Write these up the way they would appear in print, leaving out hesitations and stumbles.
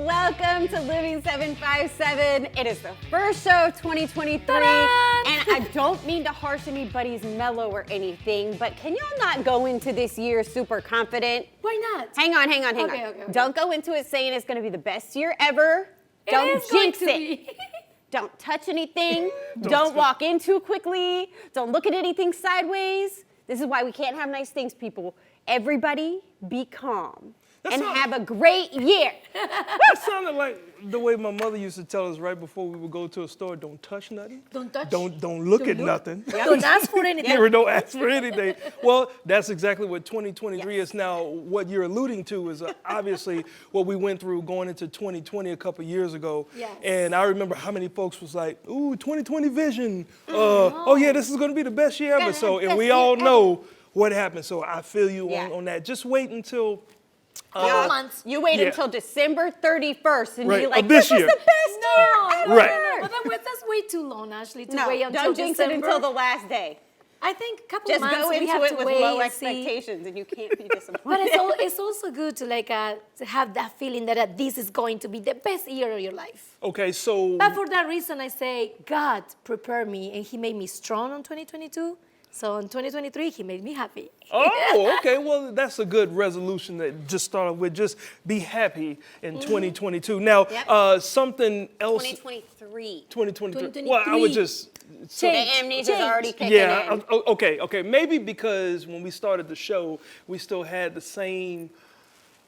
Welcome to Living 757. It is the first show of 2023. And I don't mean to harsh anybody's mellow or anything, but can y'all not go into this year super confident? Why not? Hang on. Okay. Don't go into it saying it's going to be the best year ever. Don't jinx it. Don't touch anything. Don't walk in too quickly. Don't look at anything sideways. This is why we can't have nice things, people. Everybody be calm and have a great year. That sounded like the way my mother used to tell us right before we would go to a store, don't touch nothing. Don't touch. Don't look at nothing. Don't ask for anything. Don't ask for anything. Well, that's exactly what 2023 is now. What you're alluding to is obviously what we went through going into 2020 a couple years ago. Yes. And I remember how many folks was like, ooh, 2020 vision. Oh yeah, this is going to be the best year ever. So, and we all know what happened. So I feel you on that. Just wait until... months. You wait until December 31st and you're like, this this year. is the best year ever. Right. But that's way too long, Ashley, to No, wait until don't jinx December. it until the last day. I think a couple Just months go we into have it to with wait low and see. expectations and you can't be disappointed. But it's also good to to have that feeling that this is going to be the best year of your life. Okay, so... But for that reason, I say, God prepared me and He made me strong on 2022. So in 2023, He made me happy. Oh, okay. Well, that's a good resolution that just started with. Just be happy in 2022. Now, something else. 2023. 2023. Well, I would just. The amnesia's already kicking in. Okay. Maybe because when we started the show, we still had the same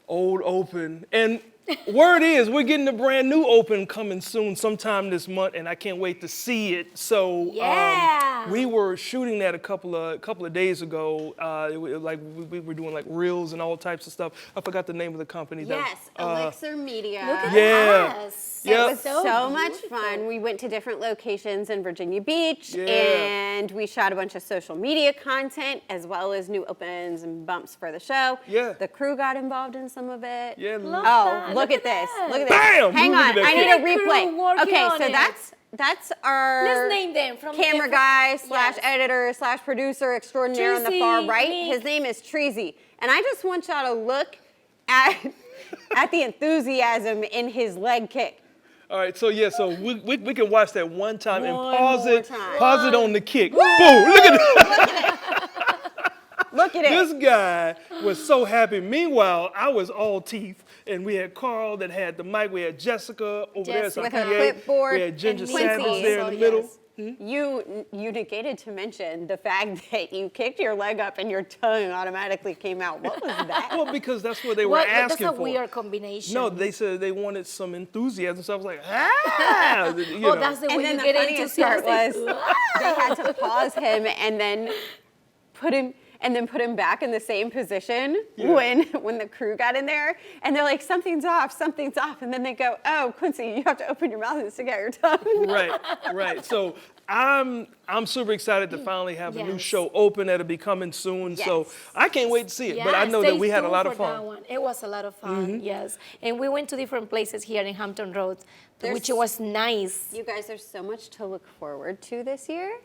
old open. And word is, we're getting a brand new open coming soon, sometime this month, and I can't wait to see it. So we were shooting that a couple of days ago. We were doing like reels and all types of stuff. I forgot the name of the company. Yes, Elixir Media. Look at us. It was so much fun. We went to different locations in Virginia Beach, and we shot a bunch of social media content, as well as new opens and bumps for the show. Yeah. The crew got involved in some of it. Yeah. Look at this. Look at this. Bam! Hang on, I need a replay. Working on so it. that's our Let's name them from camera guy / editor / producer extraordinaire on the far Treasy, right. Nick. His name is Treasy. And I just want y'all to look at the enthusiasm in his leg kick. All right, so we can watch that one time and One pause more it. time. Pause it on the kick. Boom! Look at that. Look at it. This guy was so happy. Meanwhile, I was all teeth, and we had Carl that had the mic. We had Jessica over there, some with PA. her clipboard. We had Ginger and Quincy. Savage there in the middle. You negated to mention the fact that you kicked your leg up and your tongue automatically came out. What was that? Well, because that's what they were asking That's a for. weird combination. No, they said they wanted some enthusiasm. So I was like, That's the way And then you the get funniest part enthusiastic. was they had to pause him and then put him back in the same position when the crew got in there, and they're like, something's off, and then they go, oh, Quincy, you have to open your mouth and stick out your tongue. Right. So I'm super excited to finally have a new Yes. show open that'll be coming soon. Yes. So I can't wait to see it. Yeah, But I know stay that we had a tuned lot of for that fun. one. It was a lot of fun, yes. And we went to different places here in Hampton Roads, which was nice. You guys, there's so much to look forward to this year.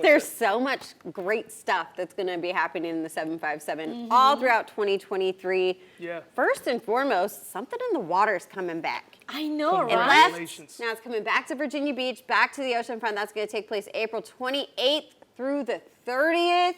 There's so much great stuff that's going to be happening in the 757 all throughout 2023. Yeah. First and foremost, something in the water's coming back. I know, It right? left. Congratulations. Now it's coming back to Virginia Beach, back to the oceanfront. That's going to take place April 28th through the 30th.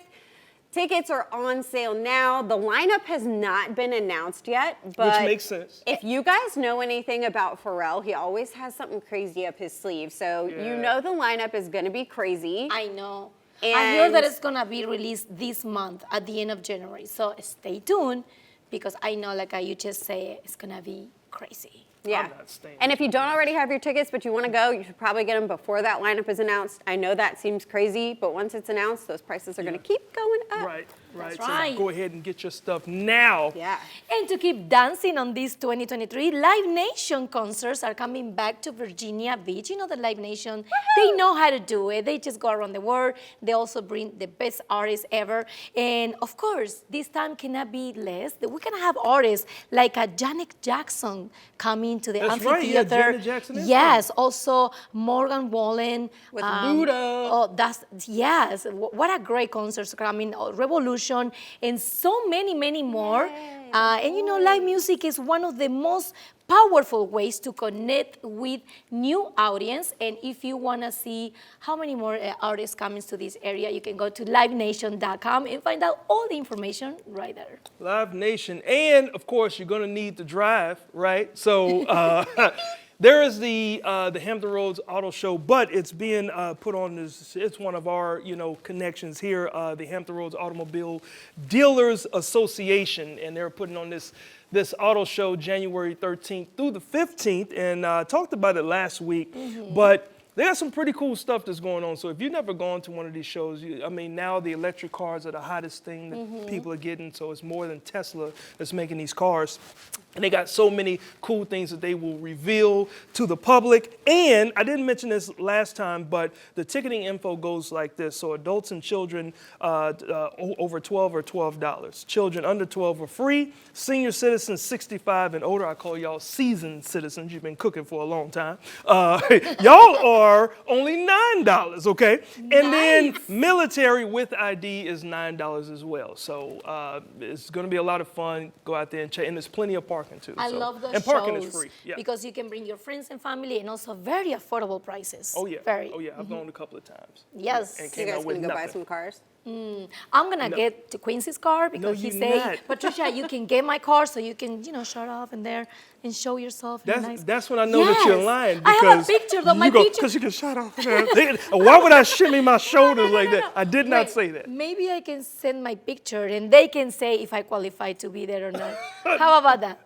Tickets are on sale now. The lineup has not been announced yet, but Which makes sense. if you guys know anything about Pharrell, he always has something crazy up his sleeve. So you know the lineup is going to be crazy. I know. And I heard that it's going to be released this month at the end of January. So stay tuned because I know, like you just say, it's going to be crazy. Yeah. I'm not staying. And if you don't already have your tickets, but you want to go, you should probably get them before that lineup is announced. I know that seems crazy, but once it's announced, those prices are going to keep going up. Right. That's So right. go ahead and get your stuff now. Yeah. And to keep dancing on this 2023, Live Nation concerts are coming back to Virginia Beach. You know the Live Nation, they know how to do it. They just go around the world. They also bring the best artists ever. And of course, this time cannot be less. We're gonna have artists like Janet Jackson coming to the That's right, yeah, amphitheater. Janet Jackson is Yes, also Morgan Wallen. With Luda. Oh, yes. What a great concert coming. Revolution. Motion, and so many more. And you know, live music is one of the most powerful ways to connect with new audience. And if you want to see how many more artists coming to this area, you can go to livenation.com and find out all the information right there. Live Nation. And of course, you're going to need to drive, right? So there is the Hampton Roads Auto Show, but it's being put on this. It's one of our, connections here, the Hampton Roads Automobile Dealers Association, and they're putting on this auto show January 13th through the 15th, and talked about it last week, but they got some pretty cool stuff that's going on. So if you've never gone to one of these shows, now the electric cars are the hottest thing that people are getting. So it's more than Tesla that's making these cars. And they got so many cool things that they will reveal to the public. And I didn't mention this last time, but the ticketing info goes like this. So adults and children over 12 are $12. Children under 12 are free. Senior citizens 65 and older, I call y'all seasoned citizens. You've been cooking for a long time. Y'all are only $9, okay? And then military with ID is $9 as well. So it's going to be a lot of fun. Go out there and check. And there's plenty of parking too. I love those and parking shows is free. Yeah. because you can bring your friends and family, and also very affordable prices. Oh yeah. Very. Oh yeah. I've gone a couple of times. Yes. And So you came guys out with gonna go buy nothing. some cars? I'm gonna get to Quincy's car because he you're say, not. Patricia, you can get my car so you can, shut off in there and show yourself. in a nice. That's when I know that you're Yes. lying. I have a because picture though. My you go, picture. because you can shut off. Why would I shimmy my shoulders like that? I did not Wait, say that. Maybe I can send my picture and they can say if I qualify to be there or not. How about that?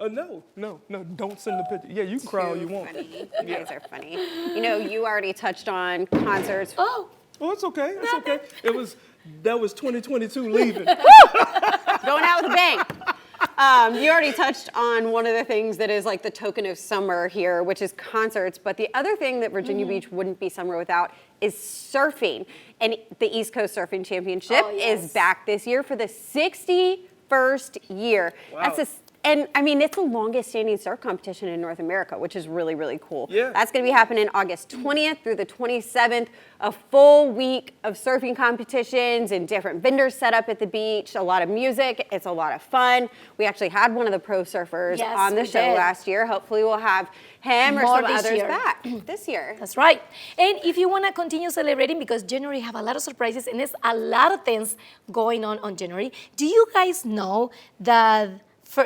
No, don't send the picture. Yeah, you can cry all you want. Funny. You guys are funny. You already touched on concerts. Oh, Oh, it's okay. It's okay. That was 2022 leaving. Going out with a bang. You already touched on one of the things that is like the token of summer here, which is concerts. But the other thing that Virginia Beach wouldn't be summer without is surfing. And the East Coast Surfing Championship Oh, yes. is back this year for the 61st year. Wow. And I mean, it's the longest standing surf competition in North America, which is really, really cool. Yeah. That's going to be happening August 20th through the 27th. A full week of surfing competitions and different vendors set up at the beach. A lot of music. It's a lot of fun. We actually had one of the pro surfers Yes, on the we show did. last year. Hopefully we'll have him or More some this others year. back this year. that's right. And if you want to continue celebrating, because January have a lot of surprises and there's a lot of things going on January. Do you guys know that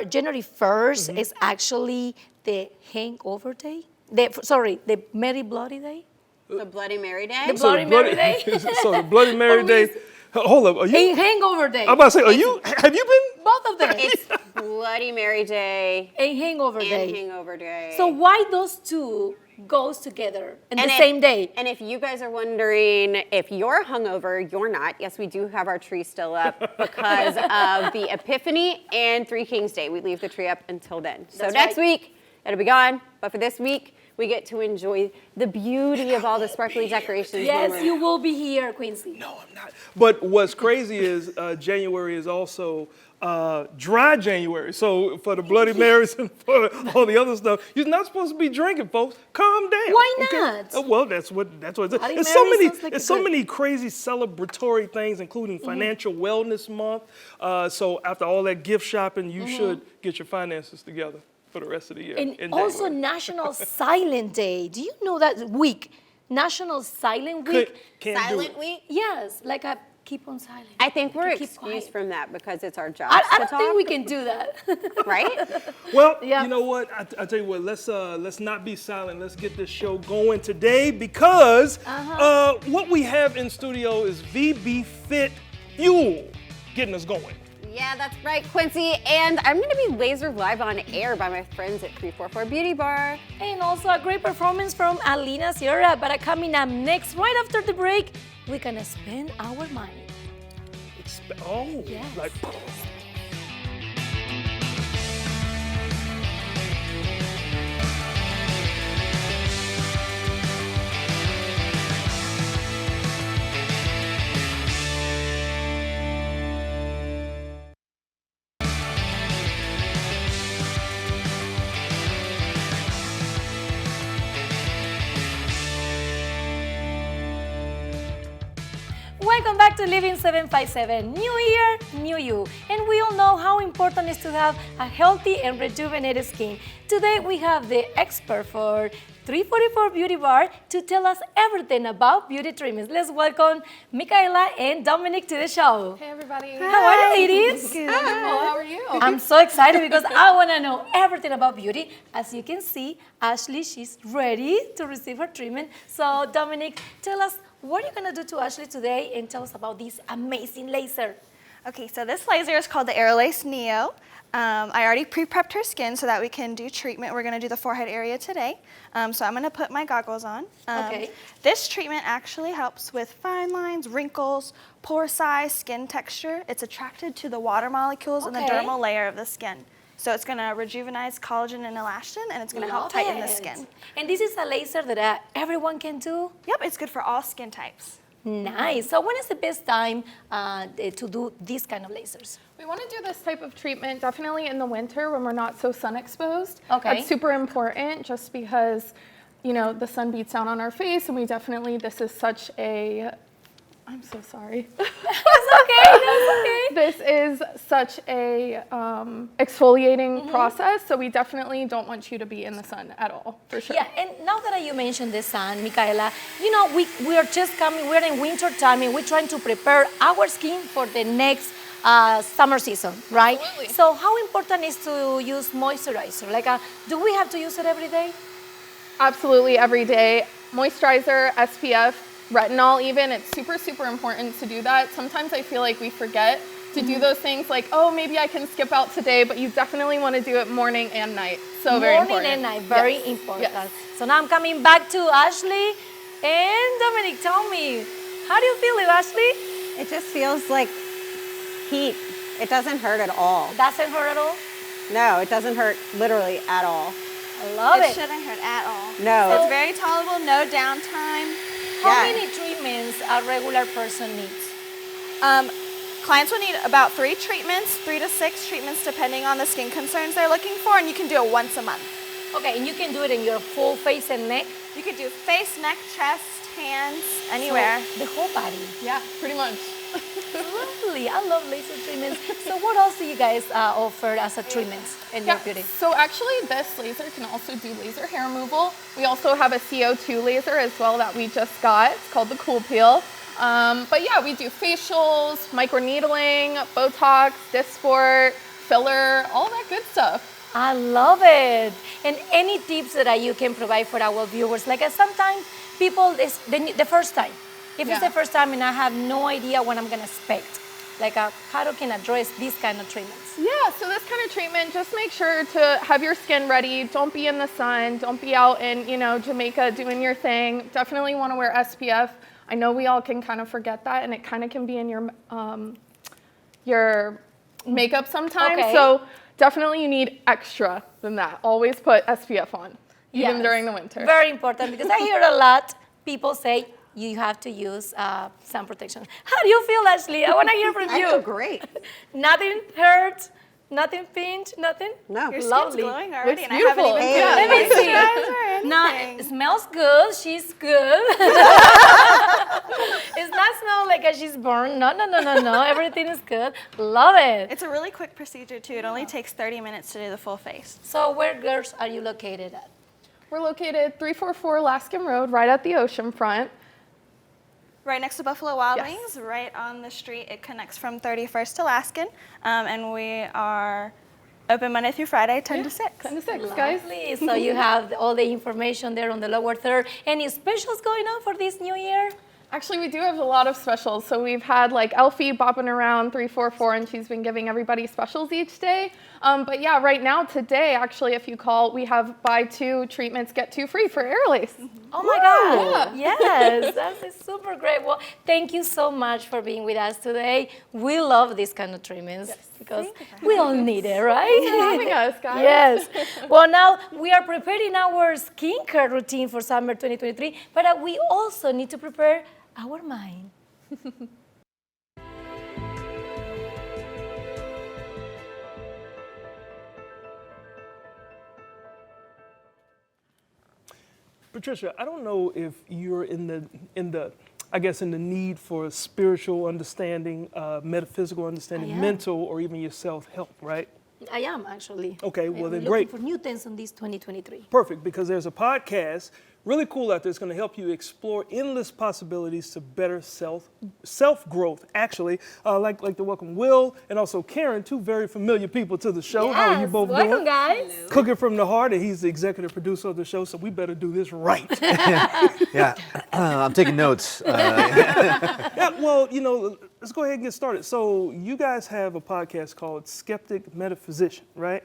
January 1st is actually the hangover day? The Mary Bloody Day? The Bloody Mary Day. The Bloody Mary Day? So the Bloody Mary Day. Hold up. Are you? Hangover Day. I'm about to say, have you been? Both of them. It's Bloody Mary Day and Hangover and Day. Hangover Day. So why those two goes together in the if- same day? And if you guys are wondering if you're hungover, you're not. Yes, we do have our tree still up because of the Epiphany and Three Kings Day. We leave the tree up until then. So That's next right. week, it'll be gone. But for this week, we get to enjoy the beauty of all the sparkly decorations. Yes, you will be here, Quincy. No, I'm not. But what's crazy is January is also dry January. So for the Bloody Marys and for all the other stuff, you're not supposed to be drinking, folks. Calm down. Why okay? not? Well, that's what it's. Bloody There's so Mary many. sounds like There's a so good- many crazy celebratory things, including Financial Wellness Month. So after all that gift shopping, you should get your finances together for the rest of the year. And in also January. National Silent Day. Do you know that week? National Silent Week. Can't do Silent it. Week? Yes, like I keep on silent. I think we're To keep excused quiet. from that because it's our job I to don't talk, think we can do that. right? Well, Yeah. you know what? I tell you what. Let's not be silent. Let's get this show going today because what we have in studio is VB Fit Fuel, getting us going. Yeah, that's right, Quincy. And I'm going to be laser live on air by my friends at 344 Beauty Bar. And also a great performance from Alina Sierra. But coming up next, right after the break, we're gonna spend our money. Yes. Like. Welcome back to Living 757. New year, new you. And we all know how important it is to have a healthy and rejuvenated skin. Today we have the expert for 344 Beauty Bar to tell us everything about beauty treatments. Let's welcome Micaela and Dominic to the show. Hey everybody. How are you, ladies? Good. How are you? I'm so excited because I want to know everything about beauty. As you can see, Ashley, she's ready to receive her treatment. So, Dominic, tell us what you're going to do to Ashley today and tell us about this amazing laser. Okay, so this laser is called the Aerolace Neo. I already pre-prepped her skin so that we can do treatment. We're going to do the forehead area today. So I'm going to put my goggles on. Okay. This treatment actually helps with fine lines, wrinkles, pore size, skin texture. It's attracted to the water molecules in the Okay. dermal layer of the skin. So it's going to rejuvenize collagen and elastin, and it's going to help tighten the skin. And this is a laser that everyone can do? Yep, it's good for all skin types. Nice. So when is the best time to do these kind of lasers? We want to do this type of treatment definitely in the winter when we're not so sun exposed. Okay. That's super important just because, you know, the sun beats down on our face and we definitely, this is such a, I'm so sorry. That's okay. This is such a exfoliating process, so we definitely don't want you to be in the sun at all, for sure. Yeah, and now that you mentioned the sun, Micaela, you know, we are just coming, we're in winter time and we're trying to prepare our skin for the next summer season, right? Absolutely. So how important is to use moisturizer? Like, do we have to use it every day? Absolutely every day. Moisturizer, SPF, retinol even, it's super, super important to do that. Sometimes I feel like we forget to do those things like, oh, maybe I can skip out today, but you definitely want to do it morning and night. So very important. Morning and night, very Yes. important. Yes. So now I'm coming back to Ashley and Dominic. Tell me, how do you feel it, Ashley? It just feels like heat. It doesn't hurt at all. Doesn't hurt at all? No, it doesn't hurt literally at all. I love It it. shouldn't hurt at all. No. It's very tolerable, no downtime. How Yeah. many treatments a regular person needs? Clients will need about 3 treatments, 3 to 6 treatments, depending on the skin concerns they're looking for, and you can do it once a month. Okay, and you can do it in your full face and neck? You could do face, neck, chest, hands, anywhere. So, the whole body. Yeah, pretty much. Lovely. I love laser treatments. So what else do you guys offer as a treatments in your beauty? So actually this laser can also do laser hair removal. We also have a CO2 laser as well that we just got. It's called the Cool Peel. But yeah, we do facials, microneedling, Botox, Dysport, filler, all that good stuff. I love it. And any tips that you can provide for our viewers? Like sometimes people, it's the first time. If it's Yeah. the first time and I have no idea what I'm gonna expect, like how can I address these kind of treatments? Yeah, so this kind of treatment, just make sure to have your skin ready. Don't be in the sun. Don't be out in, you know, Jamaica doing your thing. Definitely want to wear SPF. I know we all can kind of forget that, and it kind of can be in your makeup sometimes. Okay. So definitely you need extra than that. Always put SPF on, even Yes. during the winter. Very important because I hear a lot people say you have to use sun protection. How do you feel, Ashley? I want to hear from I you. feel great. Nothing hurt, nothing pinch, nothing? No. Your skin's Lovely. glowing already, It's and I haven't even beautiful. put Let me see. moisturizer or Nah, anything. it smells good. She's good. It's not smell like she's burned. No. Everything is good. Love it. It's a really quick procedure too. It only takes 30 minutes to do the full face. So where, girls, are you located at? We're located 344 Laskin Road, right at the ocean front. Right next to Buffalo Wild Yes. Wings, right on the street. It connects from 31st to Laskin, and we are open Monday through Friday, 10 to 6. 10 to 6, guys. Lovely. So you have all the information there on the lower third. Any specials going on for this new year? Actually, we do have a lot of specials. So we've had like Elfie bopping around 344, and she's been giving everybody specials each day. But yeah, right now, today, actually, if you call, we have buy 2 treatments, get 2 free for Aerolace. Oh my God. Yes, that's super great. Well, thank you so much for being with us today. We love these kind of treatments because we all need it, right? Thanks for having us, guys. Yes. Well, now we are preparing our skincare routine for summer 2023, but we also need to prepare our mind. Patricia, I don't know if you're in the I guess, in the need for spiritual understanding, metaphysical understanding, am. mental, or even your self-help, right? I am actually. Okay, well I'm then looking great. for new things on this 2023. Perfect, because there's a podcast really cool out there. It's going to help you explore endless possibilities to better self growth. Actually, like to welcome Will and also Karen, two very familiar people to the show. How are you both welcome, doing? guys. Cooking from the heart, and he's the executive producer of the show, so we better do this right. Yeah, I'm taking notes. Yeah, well, let's go ahead and get started. So you guys have a podcast called Skeptic Metaphysician, right?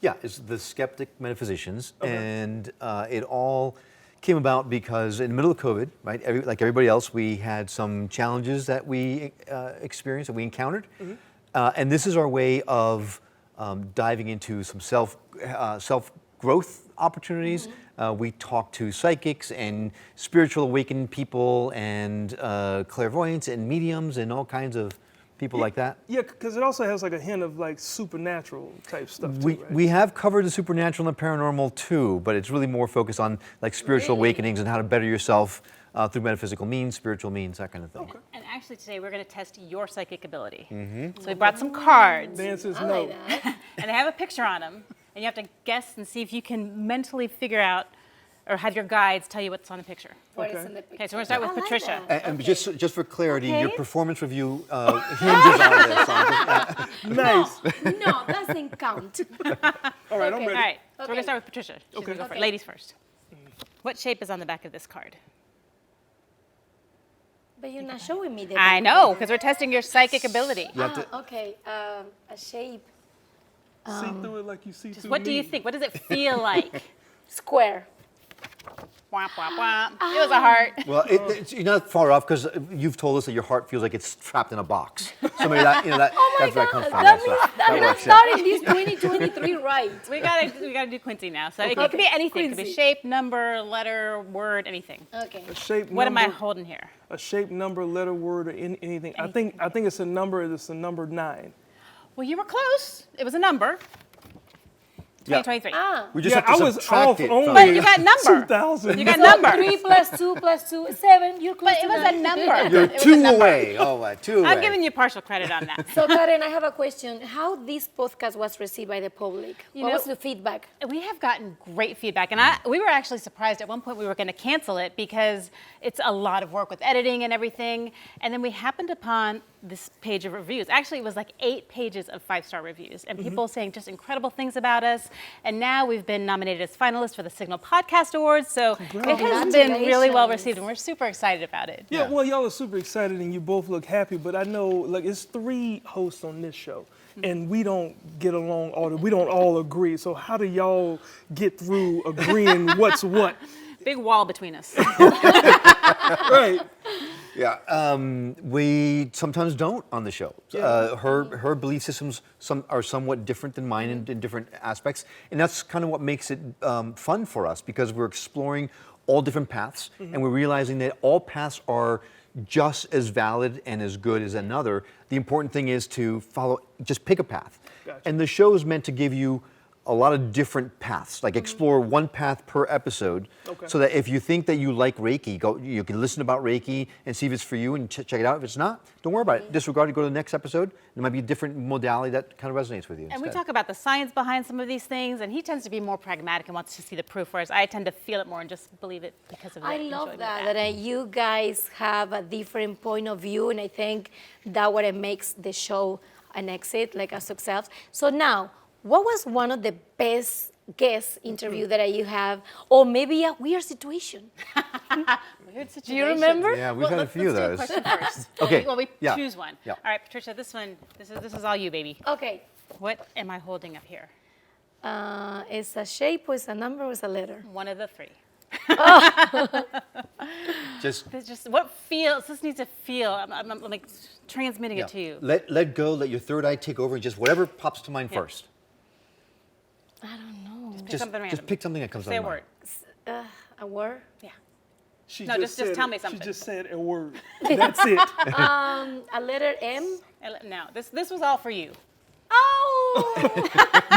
Yeah, it's the Skeptic Metaphysicians, and it all came about because in the middle of COVID, right, like everybody else, we had some challenges that we experienced, that we encountered, and this is our way of diving into some self-growth opportunities. We talk to psychics and spiritual awakened people and clairvoyants and mediums and all kinds of people like that. Yeah, because it also has like a hint of like supernatural type stuff too, right? We have covered the supernatural and the paranormal too, but it's really more focused on like spiritual awakenings and how to better yourself through metaphysical means, spiritual means, that kind of thing. And actually today we're going to test your psychic ability. So we brought some cards, The answer is I no. like that. and they have a picture on them, and you have to guess and see if you can mentally figure out or have your guides tell you what's on the picture. What is in the Okay, so we're going to start with I like Patricia. that. And just for clarity, your Okay. performance review hinges on this. Nice. No, doesn't count. All right, I'm Okay. ready. All right, so we're going Okay. to start with Patricia. She's Okay. gonna go first. Okay. Ladies first. What shape is on the back of this card? But you're not showing me the I know, because we're testing your psychic ability. Okay, a shape. See through it like you see through What do you me. think? What does it feel like? Square. Womp, womp, womp. It was a heart. Well, you're not far off because you've told us that your heart feels like it's trapped in a box. So maybe that, that's where it comes from. That so means that I'm not works, yeah. starting this 2023 right. We gotta do Quincy now. So it could be anything. It could be Quincy. shape, number, letter, word, anything. Okay. A shape What am I number, holding here? a shape, number, letter, word, or anything. I think it's a number. It's a number 9. Well, you were close. It was a number. Yeah. 2023. We just Yeah, have to I was subtract off it only. from But you got number. 2000. You got number. 3 plus 2 plus 2 is 7. You're close But it to was a nine. number. You're It was a 2 number. away. Oh, 2 away. I'm giving you partial credit on that. So Karen, I have a question. How this podcast was received by the public? You What know- was the feedback? We have gotten great feedback, and we were actually surprised at one point we were going to cancel it because it's a lot of work with editing and everything. And then we happened upon this page of reviews. Actually, it was like 8 pages of 5-star reviews, and people saying just incredible things about us. And now we've been nominated as finalists for the Signal Podcast Awards, so it has been really well received, and we're super excited about it. Yeah, well, y'all are super excited and you both look happy, but I know, like, it's 3 hosts on this show, and we don't get along we don't all agree. So how do y'all get through agreeing what's what? Big wall between us. Right. Yeah, we sometimes don't on the show. Her belief systems are somewhat different than mine in different aspects, and that's kind of what makes it fun for us because we're exploring all different paths, and we're realizing that all paths are just as valid and as good as another. The important thing is to just pick a path. Gotcha. And the show is meant to give you a lot of different paths, like explore one path per episode, Okay. so that if you think that you like Reiki, you can listen about Reiki and see if it's for you and check it out. If it's not, don't worry about it. Disregard it, go to the next episode. There might be a different modality that kind of resonates with you. And we instead. talk about the science behind some of these things, and he tends to be more pragmatic and wants to see the proof, whereas I tend to feel it more and just believe it because of the I love enjoyment that, of that you guys have a different point of view, and I think that what it makes the show an exit, like a success. So now, what was one of the best guest interview that you have, or maybe a weird situation? Weird Do situation. you remember? Yeah, we've had a few of let's those. do a question first. Okay, Well, we yeah, choose one. yeah. All right, Patricia, this is all you, baby. Okay. What am I holding up here? It's a shape, or it's a number, or it's a letter? One of the 3. Just This just what feels. This needs to feel. I'm like transmitting yeah. it to you. Let go, let your third eye take over, and just whatever pops to mind Yeah. first. I don't know. Pick something random. Just pick something that comes Say to a mind. word. A word? Yeah. She No, just said tell it. me something. She just said a word. That's it. A letter M? No, this was all for you. Oh!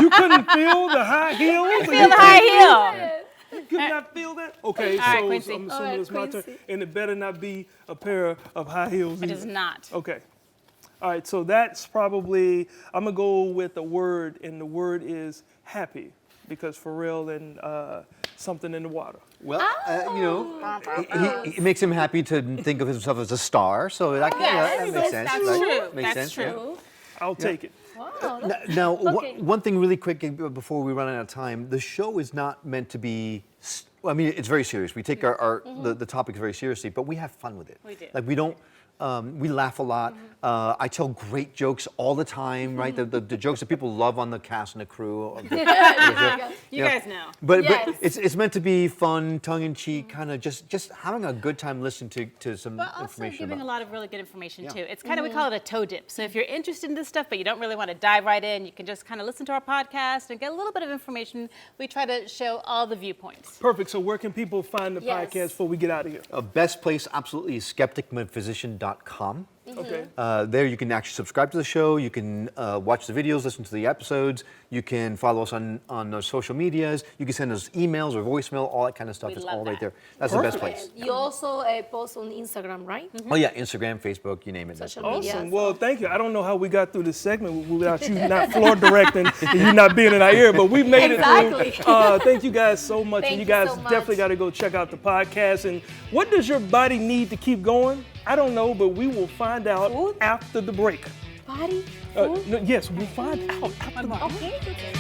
You couldn't feel the high heels? Feel the high heel. could not feel that? Okay, All right, so Quincy. I'm All assuming right, it's my turn. Quincy. And it better not be a pair of high heels It either. is not. Okay. All right, so that's probably, I'm going to go with a word, and the word is happy, because Pharrell and something in the water. Well, it makes him happy to think of himself as a star, so that, that makes sense. That's right? true. Makes That's sense, yeah. true. I'll take it. Now, Okay. one thing really quick before we run out of time, the show is not meant to be, I mean, it's very serious. We take the topics very seriously, but we have fun with it. We do. Like, we don't, we laugh a lot. I tell great jokes all the time, right? The jokes that people love on the cast and the crew. You guys know. But Yes. it's meant to be fun, tongue-in-cheek, kind of just having a good time listening to some But also information giving about a lot of really good information Yeah. too. It's kind of, we call it a toe dip. So if you're interested in this stuff, but you don't really want to dive right in, you can just kind of listen to our podcast and get a little bit of information. We try to show all the viewpoints. Perfect. So where can people find the Yes. podcast before we get out of here? Best place absolutely is skepticmedphysician.com. Okay. There you can actually subscribe to the show. You can watch the videos, listen to the episodes. You can follow us on our social medias. You can send us emails or voicemail. All that kind of stuff We is love all right that. there. That's the best place. You also post on Instagram, right? Oh yeah, Instagram, Facebook, you name it. That's Social media. Awesome. Well, thank you. I don't know how we got through this segment without you not floor directing and you not being in our ear, but we made it Exactly. through. Thank you guys so much. Thank and you you guys so much. definitely got to go check out the podcast. And what does your body need to keep going? I don't know, but we will find out after the break. Body? No, yes, we'll find out after the break. Okay.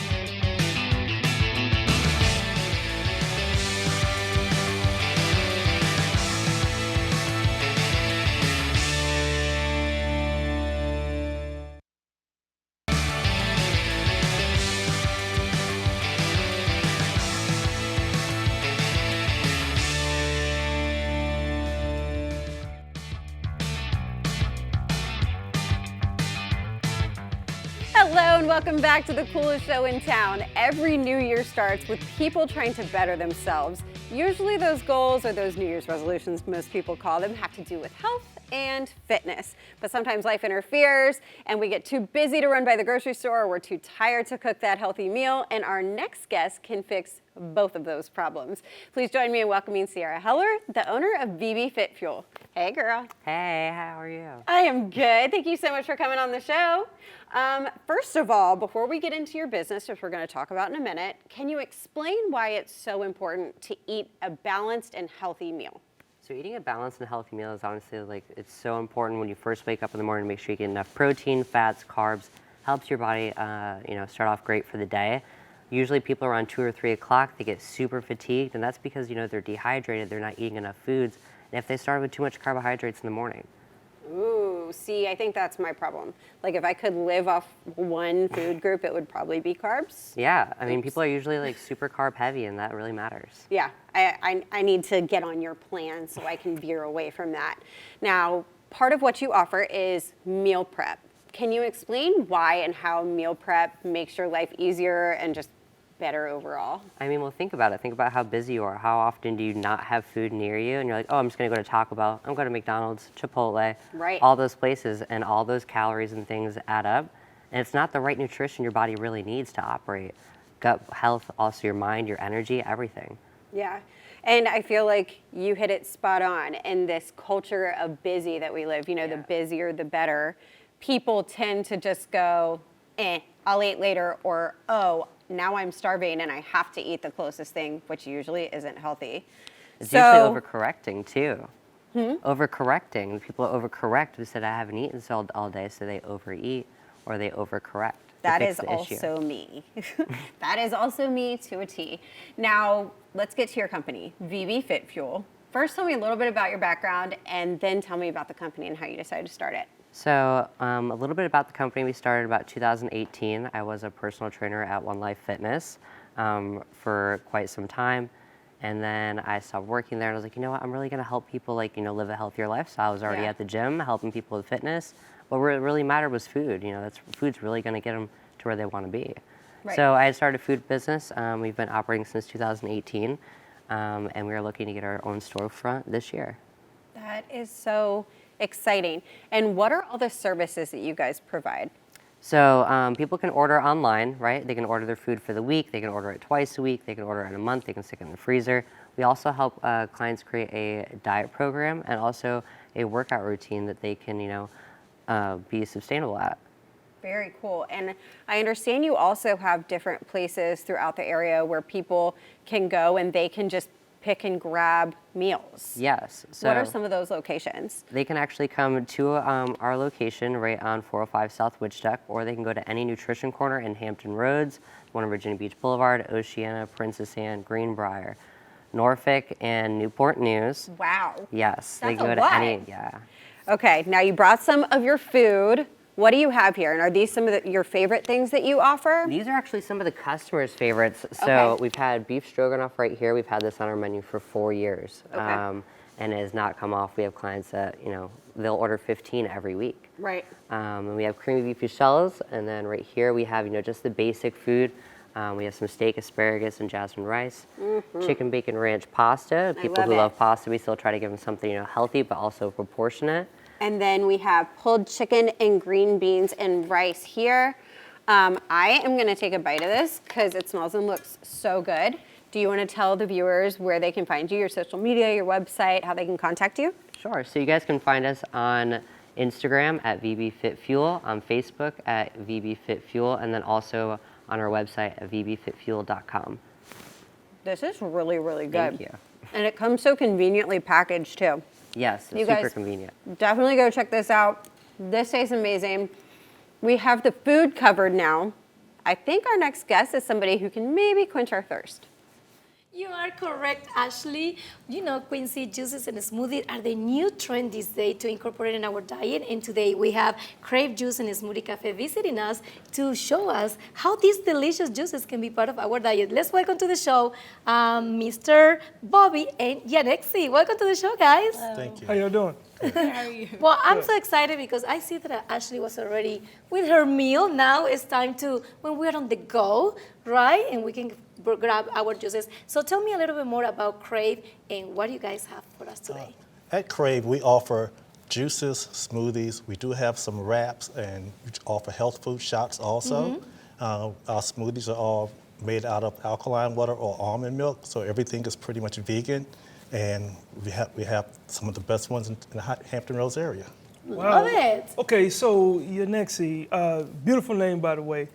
Hello and welcome back to the coolest show in town. Every new year starts with people trying to better themselves. Usually those goals or those New Year's resolutions, most people call them, have to do with health and fitness. But sometimes life interferes and we get too busy to run by the grocery store or we're too tired to cook that healthy meal, and our next guest can fix both of those problems. Please join me in welcoming Sierra Heller, the owner of VB Fit Fuel. Hey girl. Hey, how are you? I am good. Thank you so much for coming on the show. First of all, before we get into your business, which we're going to talk about in a minute, can you explain why it's so important to eat a balanced and healthy meal? So eating a balanced and healthy meal is honestly it's so important when you first wake up in the morning. Make sure you get enough protein, fats, carbs. Helps your body, start off great for the day. Usually people around 2 or 3 o'clock, they get super fatigued, and that's because, they're dehydrated, they're not eating enough foods, and if they start with too much carbohydrates in the morning. Ooh, see, I think that's my problem. Like if I could live off one food group, it would probably be carbs. Yeah, I mean, people are usually super carb heavy, and that really matters. Yeah, I need to get on your plan so I can veer away from that. Now, part of what you offer is meal prep. Can you explain why and how meal prep makes your life easier and just better overall? I mean, well, think about it. Think about how busy you are. How often do you not have food near you? And you're like, oh, I'm just going to go to Taco Bell. I'm going to McDonald's, Chipotle, Right. all those places. And all those calories and things add up. And it's not the right nutrition your body really needs to operate. Gut health, also your mind, your energy, everything. Yeah. And I feel like you hit it spot on in this culture of busy that we live. The busier, the better. People tend to just go, I'll eat later, or, oh, now I'm starving and I have to eat the closest thing, which usually isn't healthy. It's usually overcorrecting too. Overcorrecting. People overcorrect. We said I haven't eaten all day, so they overeat or they overcorrect. That fix is the issue. also me. That is also me to a T. Now, let's get to your company, VB Fit Fuel. First, tell me a little bit about your background, and then tell me about the company and how you decided to start it. So a little bit about the company. We started about 2018. I was a personal trainer at One Life Fitness for quite some time. And then I stopped working there and I was like, you know what, I'm really gonna help people live a healthier lifestyle. I was already at the gym helping people with fitness. What really mattered was food. Food's really gonna get them to where they wanna be. Right. So I had started a food business. We've been operating since 2018. And we are looking to get our own storefront this year. That is so exciting. And what are all the services that you guys provide? So people can order online, right? They can order their food for the week. They can order it twice a week. They can order it in a month. They can stick it in the freezer. We also help clients create a diet program and also a workout routine that they can, be sustainable at. Very cool. And I understand you also have different places throughout the area where people can go and they can just pick and grab meals. Yes. So What are some of those locations? they can actually come to our location right on 405 South Witchduck, or they can go to any nutrition corner in Hampton Roads, one on Virginia Beach Boulevard, Oceana, Princess Anne, Greenbrier, Norfolk, and Newport News. Wow. Yes, they That's can a go to lot. any. Yeah. Okay, now you brought some of your food. What do you have here? And are these some of your favorite things that you offer? These are actually some of the customers' favorites. So Okay. we've had beef stroganoff right here. We've had this on our menu for 4 years, Okay. and it has not come off. We have clients that they'll order 15 every week. Right. And we have creamy beef Uccellas, and then right here we have just the basic food. We have some steak, asparagus, and jasmine rice, chicken bacon ranch pasta. People love who it. love pasta, we still try to give them something healthy but also proportionate. And then we have pulled chicken and green beans and rice here. I am gonna take a bite of this because it smells and looks so good. Do you wanna tell the viewers where they can find you, your social media, your website, how they can contact you? Sure. So you guys can find us on Instagram at VBFitFuel, on Facebook at VBFitFuel, and then also on our website at VBFitFuel.com. This is really, really good. Thank you. And it comes so conveniently packaged too. Yes, it's You super guys- convenient. Definitely go check this out. This tastes amazing. We have the food covered now. I think our next guest is somebody who can maybe quench our thirst. You are correct, Ashley. Quincy juices and smoothies are the new trend this day to incorporate in our diet. And today we have Crave Juice and Smoothie Cafe visiting us to show us how these delicious juices can be part of our diet. Let's welcome to the show Mr. Bobby and Yanexi. Welcome to the show, guys. Thank you. How y'all doing? Well, I'm so excited because I see that Ashley was already with her meal. Now it's time when we're on the go, right? And we can grab our juices. So tell me a little bit more about Crave and what you guys have for us today. At Crave, we offer juices, smoothies. We do have some wraps, and we offer health food shots also. Our smoothies are all made out of alkaline water or almond milk, so everything is pretty much vegan. And we have some of the best ones in the Hampton Roads area. Love it. Okay, so Yanexi, beautiful name by the way.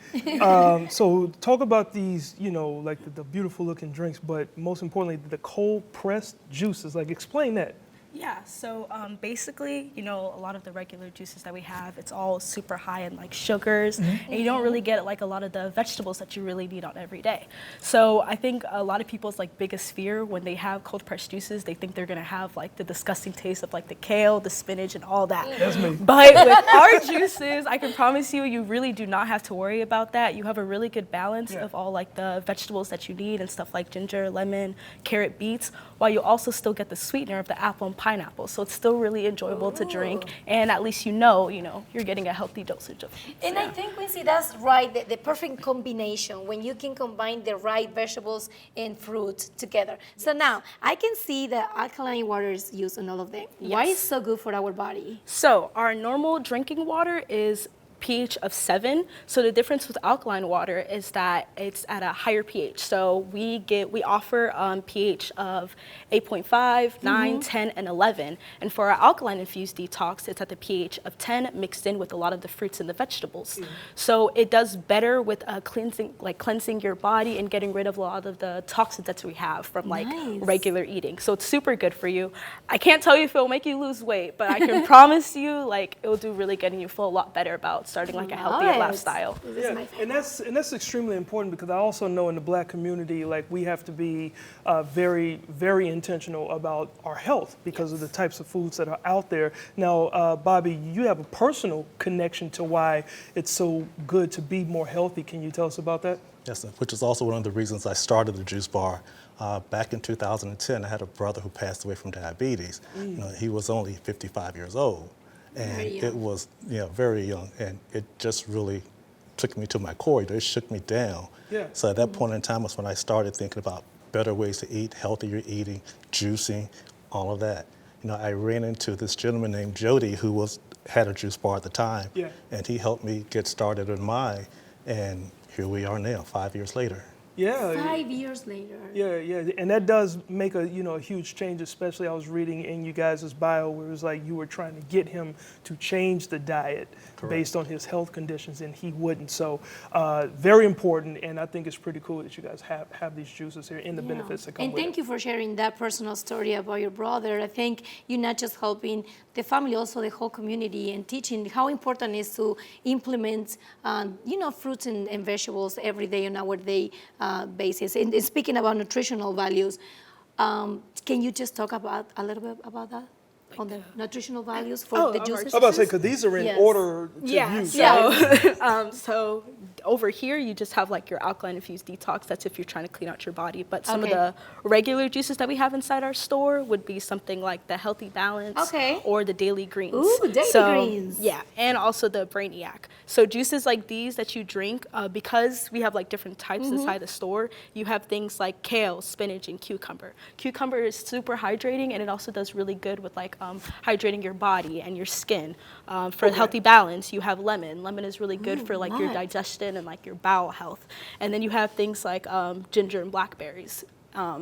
So talk about these, like the beautiful looking drinks, but most importantly, the cold pressed juices. Like, explain that. Yeah, so basically, a lot of the regular juices that we have, it's all super high in like sugars, and you don't really get like a lot of the vegetables that you really need on every day. So I think a lot of people's like biggest fear when they have cold pressed juices, they think they're gonna have like the disgusting taste of like the kale, the spinach, and all that. That's me. But with our juices, I can promise you, you really do not have to worry about that. You have a really good balance of all like the vegetables that you need and stuff like ginger, lemon, carrot, beets, while you also still get the sweetener of the apple and pineapple. So it's still really enjoyable to drink, and at least you're getting a healthy dosage of it. And I think, Quincy, that's right, the perfect combination when you can combine the right vegetables and fruit together. So now, I can see that alkaline water is used in all of them. Why is it so good for our body? So our normal drinking water is pH of 7. So the difference with alkaline water is that it's at a higher pH. So we offer pH of 8.5, 9, 10, and 11. And for our alkaline infused detox, it's at the pH of 10 mixed in with a lot of the fruits and the vegetables. So it does better with cleansing your body and getting rid of a lot of the toxins that we have from regular eating. So it's super good for you. I can't tell you if it'll make you lose weight, but I can promise you it will do really good and you feel a lot better about starting like a healthier lifestyle. Yeah, and that's extremely important because I also know in the Black community, we have to be very, very intentional about our health because of the types of foods that are out there. Now, Bobby, you have a personal connection to why it's so good to be more healthy. Can you tell us about that? Yes, sir, which is also one of the reasons I started the juice bar. Back in 2010, I had a brother who passed away from diabetes. He was only 55 years old. And it was, very young, and it just really took me to my core. It shook me down. Yeah. So at that point in time was when I started thinking about better ways to eat, healthier eating, juicing, all of that. I ran into this gentleman named Jody who was had a juice bar at the time. Yeah. And he helped me get started in mine. And here we are now, 5 years later. Yeah. 5 years later. Yeah, and that does make a a huge change. Especially, I was reading in you guys' bio where it was like you were trying to get him to change the diet based on his health conditions, and he wouldn't. So, very important, and I think it's pretty cool that you guys have these juices here and the benefits that come and with thank it. you for sharing that personal story about your brother. I think you're not just helping the family, also the whole community, and teaching how important it is to implement, fruits and vegetables every day on our day basis. And speaking about nutritional values, can you just talk about a little bit about that? On the nutritional values for the juices? I'm about to say, because these are in order to use. So over here, you just have like your alkaline infused detox. That's if you're trying to clean out your body. But some of the regular juices that we have inside our store would be something like the Healthy Balance or the Daily Greens. Ooh, Daily Greens. Yeah, and also the Brainiac. So juices like these that you drink, because we have like different types inside the store, you have things like kale, spinach, and cucumber. Cucumber is super hydrating, and it also does really good with like hydrating your body and your skin. For Healthy Balance, you have lemon. Lemon is really good for like your digestion and like your bowel health. And then you have things like ginger and blackberries.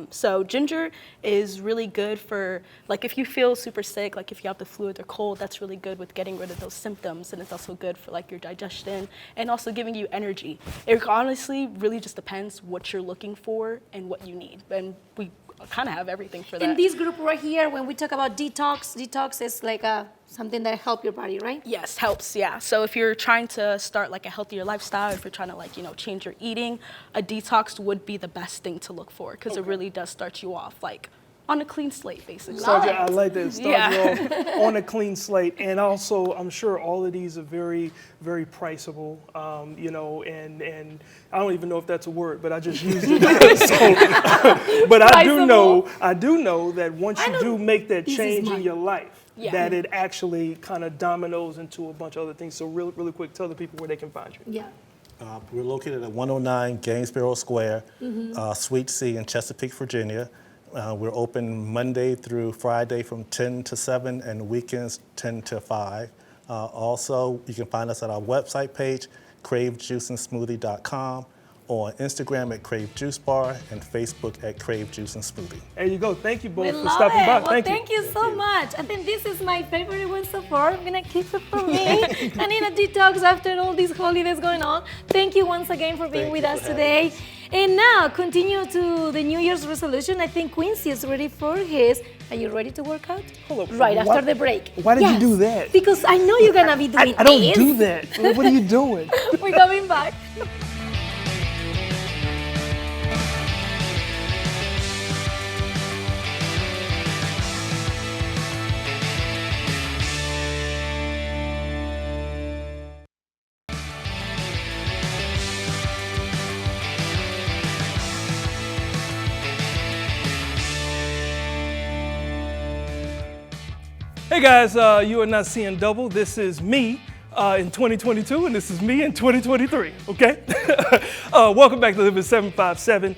So ginger is really good for, like, if you feel super sick, like if you have the flu or the cold, that's really good with getting rid of those symptoms. And it's also good for like your digestion and also giving you energy. It honestly really just depends what you're looking for and what you need. And we kind of have everything for that. In this group right here, when we talk about detox is like something that helps your body, right? Yes, helps, yeah. So if you're trying to start like a healthier lifestyle, if you're trying to like, change your eating, a detox would be the best thing to look for because it really does start you off like on a clean slate, basically. I like that. Start you off on a clean slate. And also, I'm sure all of these are very, very priceable, and I don't even know if that's a word, but I just used it. But I do know that once you do make that change in your life, that it actually kind of dominoes into a bunch of other things. So really quick, tell the people where they can find you. Yeah. We're located at 109 Gainesborough Square, Suite C in Chesapeake, Virginia. We're open Monday through Friday from 10 to 7 and weekends 10 to 5. Also, you can find us at our website page, cravejuiceandsmoothie.com, or on Instagram at Crave Juice Bar and Facebook at Crave Juice and Smoothie. There you go. Thank you both We for love stopping by. Well, thank you so much. I think this is my favorite one so far. I'm gonna keep it for me. I need a detox after all these holidays going on. Thank you once again for being with us today. And now, continue to the New Year's resolution. I think Quincy is ready for his. Are you ready to work out? Hold up. Right after the break. Why did you do that? Because I know you're gonna be doing I don't this. do that. What are you doing? We're coming back. Hey guys, you are not seeing double. This is me in 2022, and this is me in 2023, okay? Welcome back to Living 757.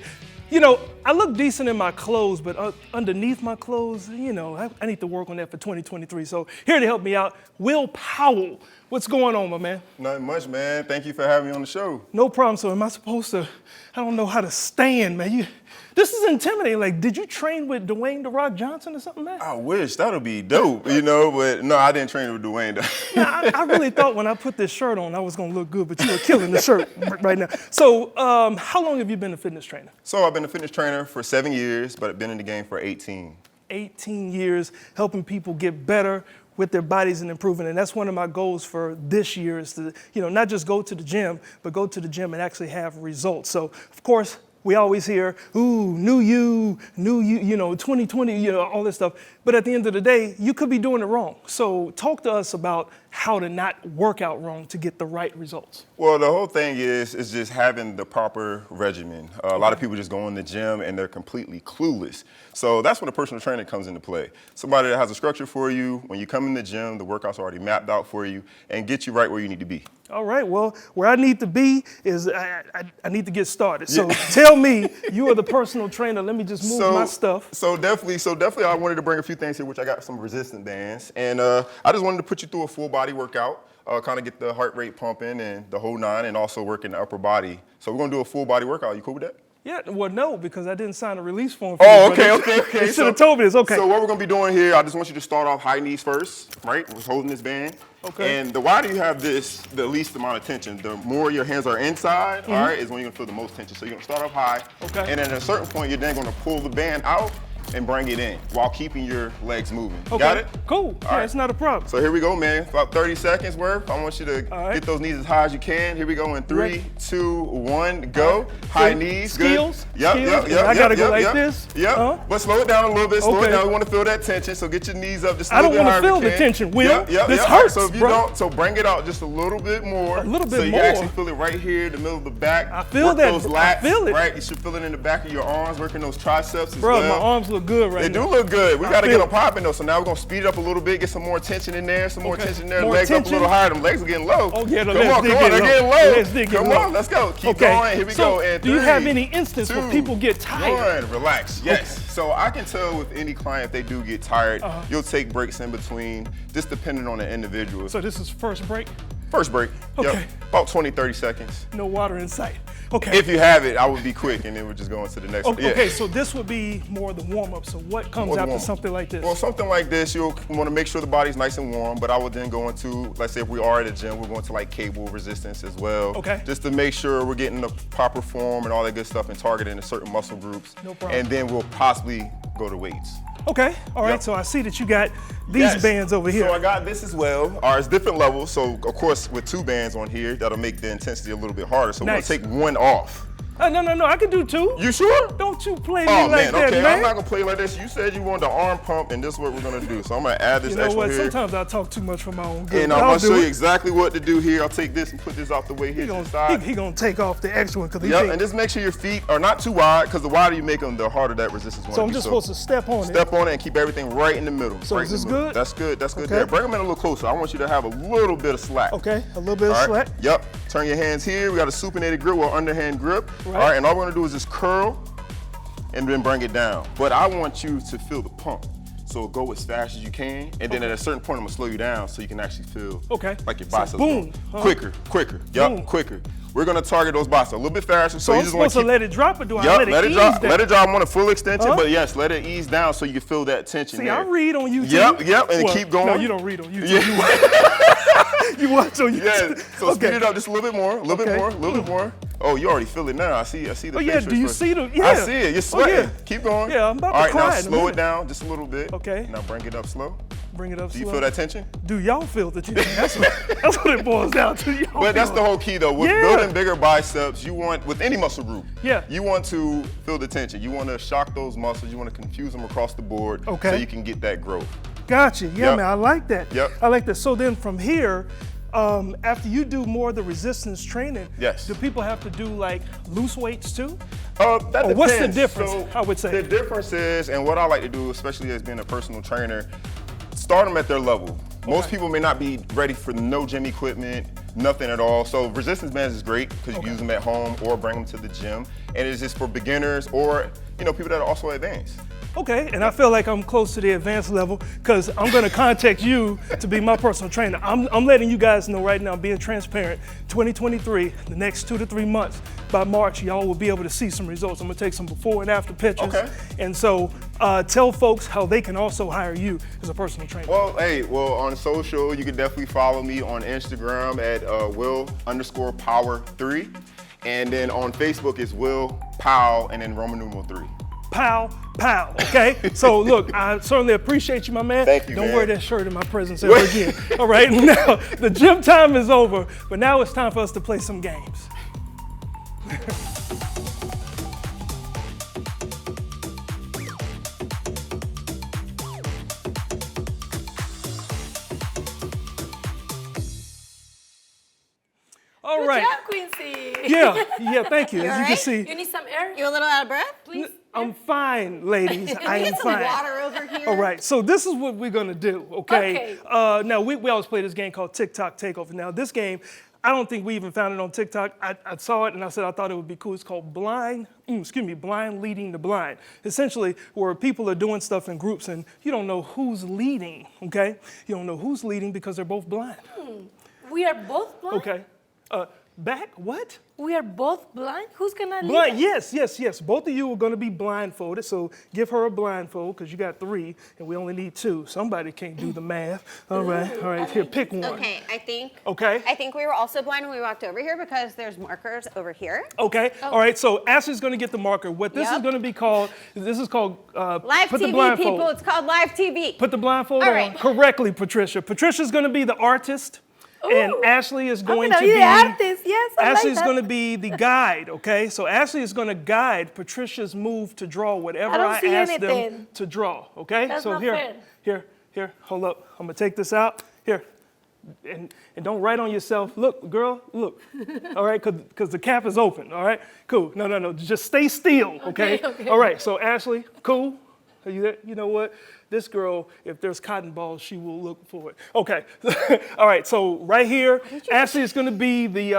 I look decent in my clothes, but underneath my clothes, I need to work on that for 2023. So here to help me out, Will Powell. What's going on, my man? Nothing much, man. Thank you for having me on the show. No problem. So am I supposed to, I don't know how to stand, man. This is intimidating. Like, did you train with Dwayne "The Rock" Johnson or something, man? I wish. That would be dope, but no, I didn't train with Dwayne. I really thought when I put this shirt on, I was going to look good, but you were killing the shirt right now. So how long have you been a fitness trainer? So I've been a fitness trainer for 7 years, but I've been in the game for 18. 18 years, helping people get better with their bodies and improving. And that's one of my goals for this year is to, not just go to the gym, but go to the gym and actually have results. So, of course, we always hear, ooh, new you, 2020, all this stuff. But at the end of the day, you could be doing it wrong. So talk to us about how to not work out wrong to get the right results. Well, the whole thing is just having the proper regimen. A lot of people just go in the gym and they're completely clueless. So that's when a personal trainer comes into play. Somebody that has a structure for you. When you come in the gym, the workout's already mapped out for you and get you right where you need to be. All right, well, where I need to be is I need to get started. So tell me, you are the personal trainer. Let me just move my stuff. So definitely I wanted to bring a few things here, which I got some resistance bands. And I just wanted to put you through a full body body workout, kind of get the heart rate pumping and the whole nine, and also working the upper body. So we're gonna do a full body workout. You cool with that? Yeah, well, no, because I didn't sign a release form for Oh, this, okay. You should have told me this, okay. So what we're gonna be doing here, I just want you to start off high knees first, right? We're holding this band. Okay. And the wider you have this, the least amount of tension. The more your hands are inside, all right, is when you're gonna feel the most tension. So you're gonna start off high. Okay. And then at a certain point, you're then gonna pull the band out and bring it in while keeping your legs moving. Okay. Got it? Cool. Yeah, right. it's not a problem. So here we go, man. About 30 seconds worth. I want you to right. get those knees as high as you can. Here we go in 3, Ready? 2, 1, go. High So, knees, skills, good. Yep, skills, yep, and yep. I gotta yep, go like yep. this? Yep. But slow it down a little bit. Slow it Okay. down. We want to feel that tension. So get your knees up just a I little don't bit wanna higher. feel the tension, Will. Yep, yep, This yep. hurts, So if you bro. don't, so bring it out just a little bit more. A little so bit you more. actually feel it right here in the middle of the back. I feel Work that, those bro. lats, I feel it. right? You should feel it in the back of your arms, working those triceps as Bro, well. my arms look good right They now. do look good. We I got to feel get them it. popping though. So now we're gonna speed it up a little bit, get some more tension in there, some more Okay. tension there. More Legs up a tension? little higher. Them legs are getting low. Oh, yeah, the come legs on, did come on, get they're low. getting The low. legs did get Come low. on, let's go. Keep Okay. going. Here we So, go. And do you have 3, any instance where 2, people get tired? 1. Relax. Yes. So I can tell with any client if they do get tired, you'll take breaks in between, just depending on the individual. So this is first break? First break. Okay. Yep. About 20, 30 seconds. No water in sight. Okay. If you have it, I would be quick, and then we'll just go into the next one. Okay, Yeah. so this would be more the warm-up. So what comes More the after warm-up. something like this? Well, something like this, you'll want to make sure the body's nice and warm, but I would then go into, let's say if we are at a gym, we're going to like cable resistance as well. Okay. Just to make sure we're getting the proper form and all that good stuff and targeting the certain muscle groups. No problem. And then we'll possibly go to weights. Okay, all right, Yep. so I see that you got these Yes. bands over here. So I got this as well. All right, it's different levels. So of course, with 2 bands on here, that'll make the intensity a little bit harder. So Nice. we're gonna take 1 off. No, I can do 2. You sure? Don't you play me Oh like man, that, okay, man. I'm not gonna play like this. You said you wanted the arm pump, and this is what we're gonna do. So I'm gonna add this You know extra what? here. Sometimes I talk too much for my own good. And but I'm I'll gonna do show you it. exactly what to do here. I'll take this and put this out the way here to the side. He gonna take off the extra one because he Yep, think. and just make sure your feet are not too wide, because the wider you make them, the harder that resistance will So I'm be. just supposed to step on it. Step on it and keep everything right in the middle. So right is in the this middle. good? That's good. That's good Okay. there. Bring them in a little closer. I want you to have a little bit of slack. Okay, a little bit of All right? slack. Yep. Turn your hands here. We got a supinated grip or underhand grip. Right. All right. And all we're gonna do is just curl and then bring it down. But I want you to feel the pump. So go as fast as you can, and then at a certain point, I'm gonna slow you down so you can actually feel like your So biceps. boom. going. Huh? Quicker. Yep, Boom. quicker. We're gonna target those biceps a little bit faster. So you I'm just want supposed to let it drop, or do I Yep, let it ease drop. down? Let it drop. I want a full extension, Huh? but yes, let it ease down so you can feel that tension. See, there. I read on YouTube. Yep, and Well, keep going. No, you don't read on YouTube. Yeah. You watch on YouTube. Yeah, so speed it up just a little bit more, a little bit Okay. more, a little bit more. Oh, you already feel it now. I see the Oh, yeah, facial do you expression. see the- yeah. I see it. You're Oh, sweating. yeah. Keep going. Yeah, I'm about to All right, cry now in a slow it minute. down just a little bit. Okay. Now bring it up slow. Bring it up Do you slow. feel that tension? Do y'all feel the tension? That's what it boils down to. Y'all But that's feel the it. whole key though. With Yeah. building bigger biceps, you want, with any muscle group, Yeah. you want to feel the tension. You want to shock those muscles. You want to confuse them across the board so Okay. you can get that growth. Gotcha. Yeah, Yep. man, I like that. Yep. I like that. So then from here, after you do more of the resistance training, Yes. do people have to do like loose weights too? That Or what's the depends. difference, So I would say? The difference is, and what I like to do, especially as being a personal trainer, start them at their level. Most people may not be ready for no gym equipment, nothing at all. So resistance bands is great because you can use them at home or bring them to the gym. And it's just for beginners or people that are also advanced. Okay, and I feel like I'm close to the advanced level because I'm gonna contact you to be my personal trainer. I'm letting you guys know right now, being transparent, 2023, the next 2 to 3 months, by March, y'all will be able to see some results. I'm gonna take some before and after pictures. Okay. And so tell folks how they can also hire you as a personal trainer. Well, on social, you can definitely follow me on Instagram at Will_Power3. And then on Facebook, it's Will Powell and then Roman numeral 3. Pow, pow, okay? So look, I certainly appreciate you, my man. Thank you, Don't man. wear that shirt in my presence ever again. All right, now the gym time is over, but now it's time for us to play some games. All right. Good job, Quincy. Yeah, thank you. As you can right? see, You need some air? You a little out of breath? Please. I'm fine, ladies. I am Get some fine. water over here. All right, so this is what we're gonna do, okay? Okay. Now, we always play this game called TikTok Takeover. Now, this game, I don't think we even found it on TikTok. I saw it and I said I thought it would be cool. It's called blind leading the blind. Essentially, where people are doing stuff in groups and you don't know who's leading, okay? You don't know who's leading because they're both blind. We are both blind? Okay. Back, what? We are both blind? Who's gonna lead Blind, us? yes. Both of you are gonna be blindfolded, so give her a blindfold because you got 3 and we only need 2. Somebody can't do the math. All right, here, pick one. Okay, I think we were also blind when we walked over here because there's markers over here. Okay, all right, so Ashley's gonna get the marker. What this is gonna be called, this is called, Live put the TV, blindfold. people. It's called live TV. Put the blindfold All on right. correctly, Patricia. Patricia's gonna be the artist. And Ashley is going to be be the artist. Yes, I Ashley's like that. going to be the guide, okay? So Ashley is going to guide Patricia's move to draw whatever don't I see ask them anything. to draw, okay? That's so not here, fair. here, hold up. I'm going to take this out. Here. And don't write on yourself. Look, girl, look. All right, because the cap is open, all right? Cool. No. Just stay still, okay? All right, so Ashley, cool? Are you there? You know what? This girl, if there's cotton balls, she will look for it. Okay. All right, so right here, Ashley is going to be the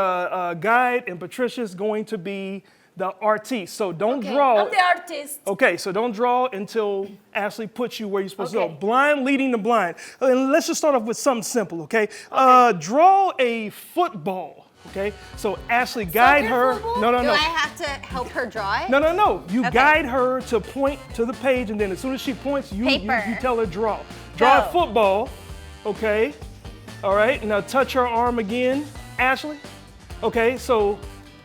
guide, and Patricia is going to be the artiste. So don't draw. I'm the artist. Okay, so don't draw until Ashley puts you where you're supposed to Okay. go. Blind leading the blind. And let's just start off with something simple, okay? Draw a football. Okay, so Ashley guide her. No. Do I have to help her draw it? No. You Okay. guide her to point to the page, and then as soon as she points, you tell her draw. Draw a Go. football. Okay. All right. Now touch her arm again, Ashley. Okay. So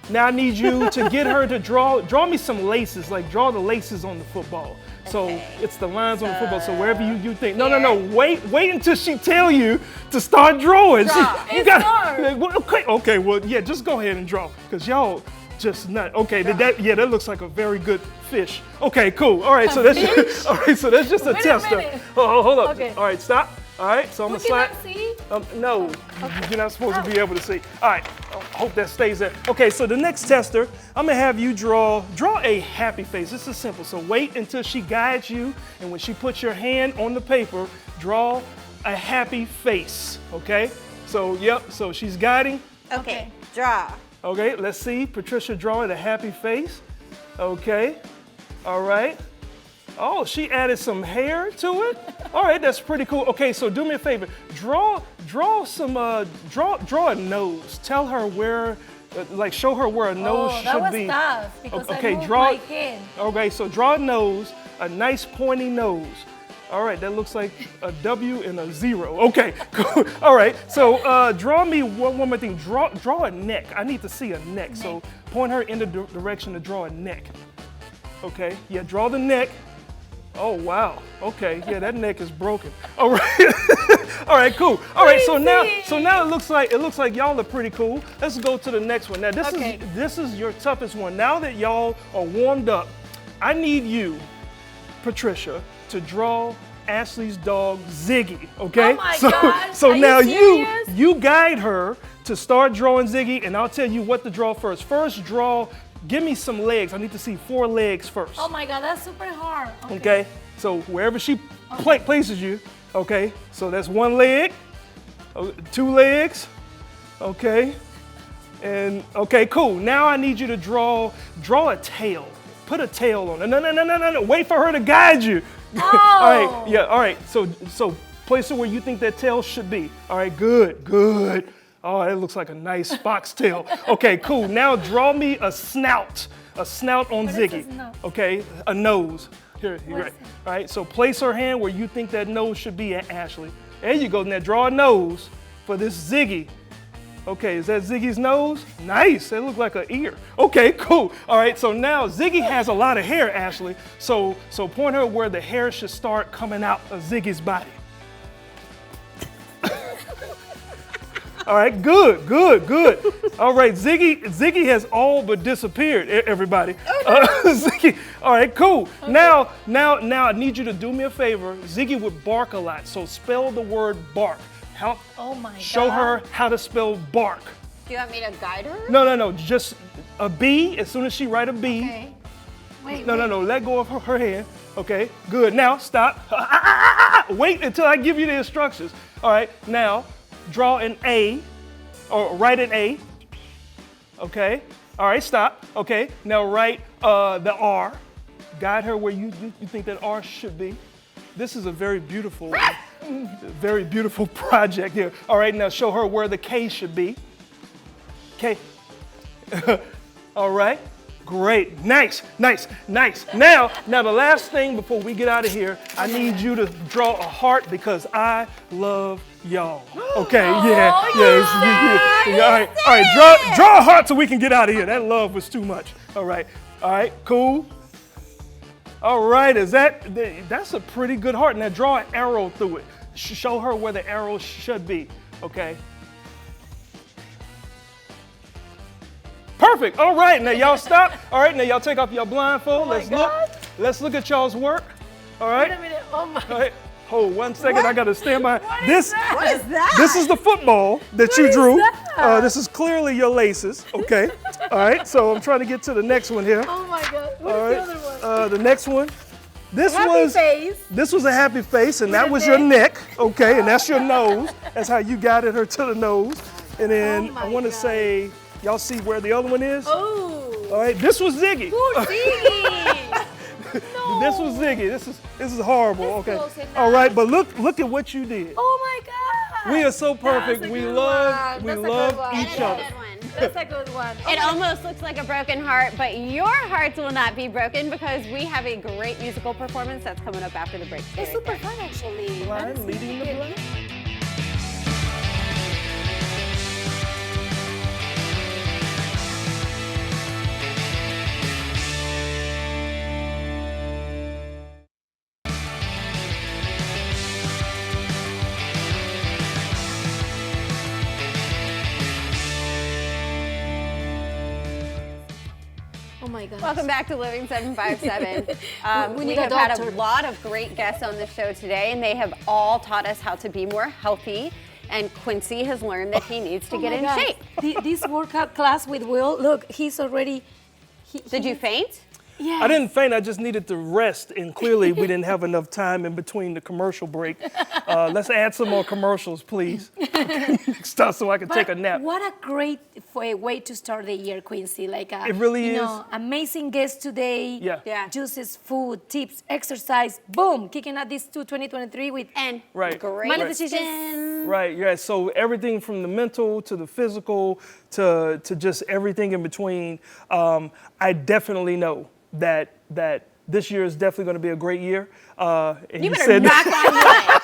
now I need you to get her to draw me some laces. Like draw the laces on the football. So it's the lines on the football. So wherever you think. No. Wait until she tell you to start drawing. Draw. You got. Okay. Well, yeah. Just go ahead and draw, cause y'all just not. Okay. That looks like a very good fish. Okay. Cool. All right. So that's just a Wait a tester. minute. Oh, hold up. Okay. All right. Stop. All right. So I'm We gonna slide. cannot see? No, you're not supposed to be able to see. All right, I hope that stays there. Okay, so the next tester, I'm gonna have you draw a happy face. This is simple, so wait until she guides you, and when she puts your hand on the paper, draw a happy face, okay? So, so she's guiding. Okay, draw. Okay, let's see, Patricia drawing a happy face. Okay, all right. Oh, she added some hair to it. All right, that's pretty cool. Okay, so do me a favor. Draw a nose. Tell her where, show her where a nose should that was be. tough because Okay, I moved draw. my hand. Okay, so draw a nose, a nice pointy nose. All right, that looks like a W and a 0. Okay, cool. All right, so draw me one more thing. Draw a neck. I need to see a neck. So point her in the direction to draw a neck. Okay, yeah, draw the neck. Oh, wow. Okay, yeah, that neck is broken. All right. All right, cool. All right, so now it looks like y'all are pretty cool. Let's go to the next one. Now this is your toughest one. Now that y'all are warmed up, I need you, Patricia, to draw Ashley's dog Ziggy, okay? Oh my God. So Are now you serious? you guide her to start drawing Ziggy, and I'll tell you what to draw first. First, give me some legs. I need to see 4 legs first. Oh my God, that's super hard. Okay, so wherever she places you, okay, so that's 1 leg, 2 legs, okay, and okay, cool. Now I need you to draw a tail. Put a tail on it. No, wait for her to guide you. Oh. All right, yeah, all right, so place it where you think that tail should be. All right, good. Oh, that looks like a nice foxtail. Okay, cool. Now draw me a snout on Ziggy. a snout? Okay, a nose. Here, you're right. All right, so place her hand where you think that nose should be at Ashley. There you go. Now draw a nose for this Ziggy. Okay, is that Ziggy's nose? Nice. That looks like an ear. Okay, cool. All right, so now Ziggy has a lot of hair, Ashley. So point her where the hair should start coming out of Ziggy's body. All right, good. All right, Ziggy has all but disappeared, everybody. Ziggy, all right, cool. Okay. Now I need you to do me a favor. Ziggy would bark a lot, so spell the word bark. Show her how to spell bark. Do you want me to guide her? No, just a B. As soon as she write a B. Okay. Wait, no, let go of her hand. Okay, good. Now stop. Wait until I give you the instructions. All right, now draw an A. or write an A. Okay. All right, stop. Okay. Now write the R. Guide her where you think that R should be. This is a very beautiful project here. All right, now show her where the K should be. K. All right. Great. Nice. Now the last thing before we get out of here, I need you to draw a heart because I love y'all. Okay, yeah. All right, draw a heart so we can get out of here. That love was too much. All right, cool. All right, that's a pretty good heart. Now draw an arrow through it. Show her where the arrow should be, okay? Perfect. All right, now y'all stop. All right, now y'all take off your blindfold. Let's look at y'all's work. All right. Wait a minute. Oh my. All right. Hold 1 second. I gotta stand by. This. What is that? This is the football that you drew. This is clearly your laces. Okay. All right. So I'm trying to get to the next one here. Oh my God. What All is right. the other one? The next one. This face. This was a happy face, and that was your neck. Okay, and that's your nose. That's how you guided her to the nose. And then I want to say. Y'all see where the other one is? Oh. All right, this was Ziggy. Poor Ziggy. No. This was Ziggy. This is horrible. That's okay. close enough. All right, but look at what you did. Oh my God. We are so perfect. That's a We good love one. That's a good one. each other. That's a good one. It almost looks like a broken heart, but your hearts will not be broken because we have a great musical performance that's coming up after the break. It's super fun actually. Blind leading the blind. Oh my God. Welcome back to Living 757. We We need a have had doctor. a lot of great guests on the show today, and they have all taught us how to be more healthy. And Quincy has learned that he needs to Oh get my in God. shape. This workout class with Will, look, he's already. Did you faint? Yeah. I didn't faint. I just needed to rest, and clearly we didn't have enough time in between the commercial break. Let's add some more commercials, please. Stop so I can take a nap. What a great way to start the year, Quincy. Like It really you is. know, amazing guests today. Yeah. Juices, food, tips, exercise. Boom, kicking at this 2023 with And Right. great Money decisions. decisions. Right, yeah. So everything from the mental to the physical to just everything in between. I definitely know that this year is definitely going to be a great year. And You he better said knock on wood.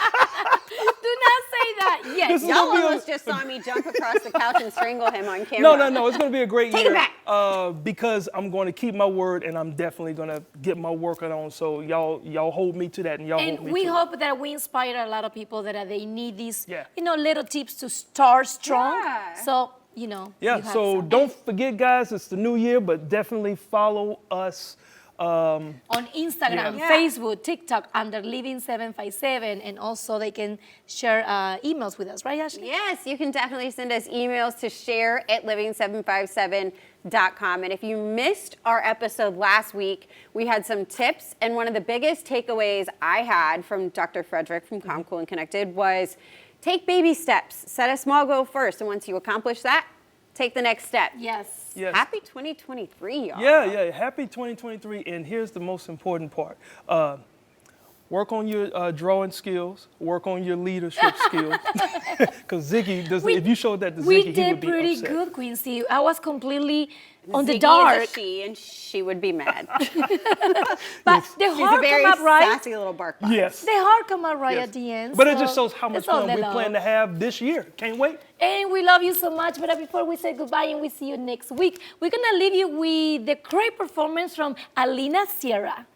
Do not say that. Yes. This is Y'all gonna be a- almost just saw me jump across the couch and strangle him on camera. No. It's going to be a great Take it year. back. Because I'm going to keep my word and I'm definitely going to get my workout on. So y'all hold me to that and y'all And hold me we to hope that we inspire a lot of people that they need these, Yeah. little tips to start strong. Yeah. So, Yeah, you have so some. don't forget, guys, it's the new year, but definitely follow us. On Instagram, Yeah. Facebook, TikTok under Living757, and also they can share emails with us, right, Ashley? Yes, you can definitely send us emails to share@living757.com. And if you missed our episode last week, we had some tips. And one of the biggest takeaways I had from Dr. Frederick from Calm, Cool, and Connected was take baby steps. Set a small goal first. And once you accomplish that, take the next step. Yes. Yes. Happy 2023, y'all. Yeah, happy 2023. And here's the most important part. Work on your drawing skills. Work on your leadership skills. Because Ziggy, if you showed that to Ziggy, We he would did be pretty upset. good, Quincy. I was completely on the Ziggy dark. is a she, and she would be mad. But the She's a heart very come up right. sassy little bark box. Yes. The heart come out right Yes. at the end. But it so just shows how much it's all fun the we love. plan to have this year. Can't wait. And we love you so much. But before we say goodbye and we see you next week, we're going to leave you with the great performance from Alina Sierra.